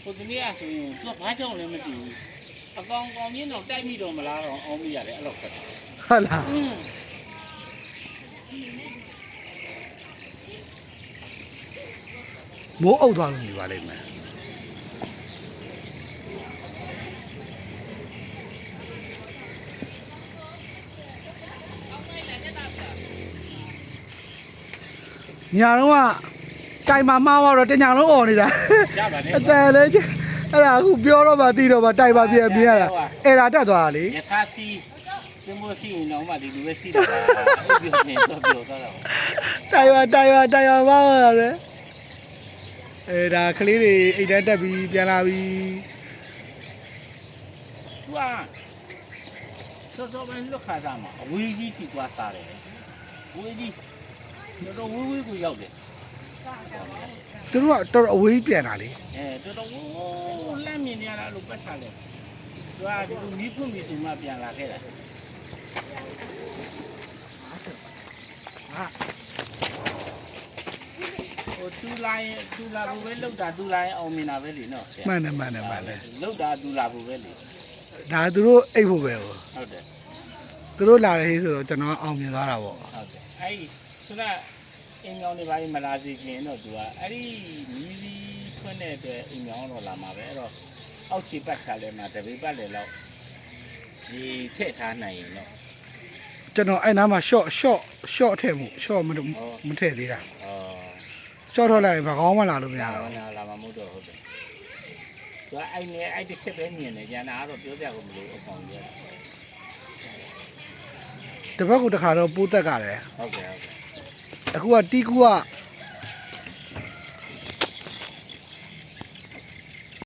ဟိုတနေ့ကဆိုရင်သူကဘာကြောင့်လဲမသိဘူးအကောင်ကောင်ကြီးတော့တိုက်မိတော့မလားတော့အောင်မိရတယ်အဲ့လိုခက်တယ် ဟုတ်လားမိုးအုပ်သွားလို့နေပါလိမ့်မယ်ညာတော့တိုင်မှာမှားတော့တညာလုံးអော်နေတာ ရပါတယ် အတန်လေအဲ့ဒါအခုပြောတော့မှသိတော့မှတိုင်ပါပြန်မြင်ရတာအဲ့ဒါတက်သွားတာလေ ယထာစီစင်မိုးစီရင်တော့မှဒီလူပဲစီးတာအဲ့ဒီပြင်တော့ပြောသွားတာ တိုင်ပါမှားတာလေအဲ့ဒါကလေးတွေအိတ်တန်းတက်ပြီးပြန်လာပြီး သူကစောပိုင်းလွတ်ခါသားမှာအဝေးကြီးထိသွားစားတယ်ဝေးကြီးတော့ဝေးဝေးကိုရောက်တယ် သူတို့ကတော်တော်အဝေးပြန်တာလေ တော်တော်လမ်းမြင်ရတာလို့ပတ်ထားတယ်သူကဒီလိုမီးဖွင့်ပြီးဆိုမှပြန်လာခဲ့တာဟိုတူလာဘူးပဲလောက်တာတူလာရင်အောင်မြင်တာပဲလေနော် မှန်တယ် လောက်တာတူလာဘူးပဲလေ ဒါသူတို့အိတ်ဖို့ပဲဟို ဟုတ်တယ် သူတို့လာတယ်ဆိုတော့ကျွန်တော်အောင်မြင်သွားတာပေါ့ ဟုတ်တယ်အဲ့ဒီသူကအင်ကြောင်းတွေဘာမှမလာစေခြင်းတော့သူကအဲ့ဒီမီးစည်းဖွင့်တဲ့အတွက်အင်ကြောင်းတော့လာမှာပဲအဲ့တော့အောက်ခြေပတ်ခါလဲမှာတပိပတ်လေလောက်ဒီထည့်ထားနိုင်ရင်တော့ ကျွန်တော်အဲ့နားမှာ short ထည့်မှု short မထည့်သေးတာ short ထောက်လိုက်ရင်ဘာကောင်းမှလာလို့မရတော့ လာမှာမဟုတ်တော့ဟုတ်တယ်သူကအဲ့ဒီချက်ပဲမြင်တယ်ကျန်တာကတော့ပြောပြဖို့မလိုအကောင်ကြီး တပတ်ကိုတစ်ခါတော့ပိုးတက်ကတယ် ဟုတ်ကဲ့ အခုကတီးကူက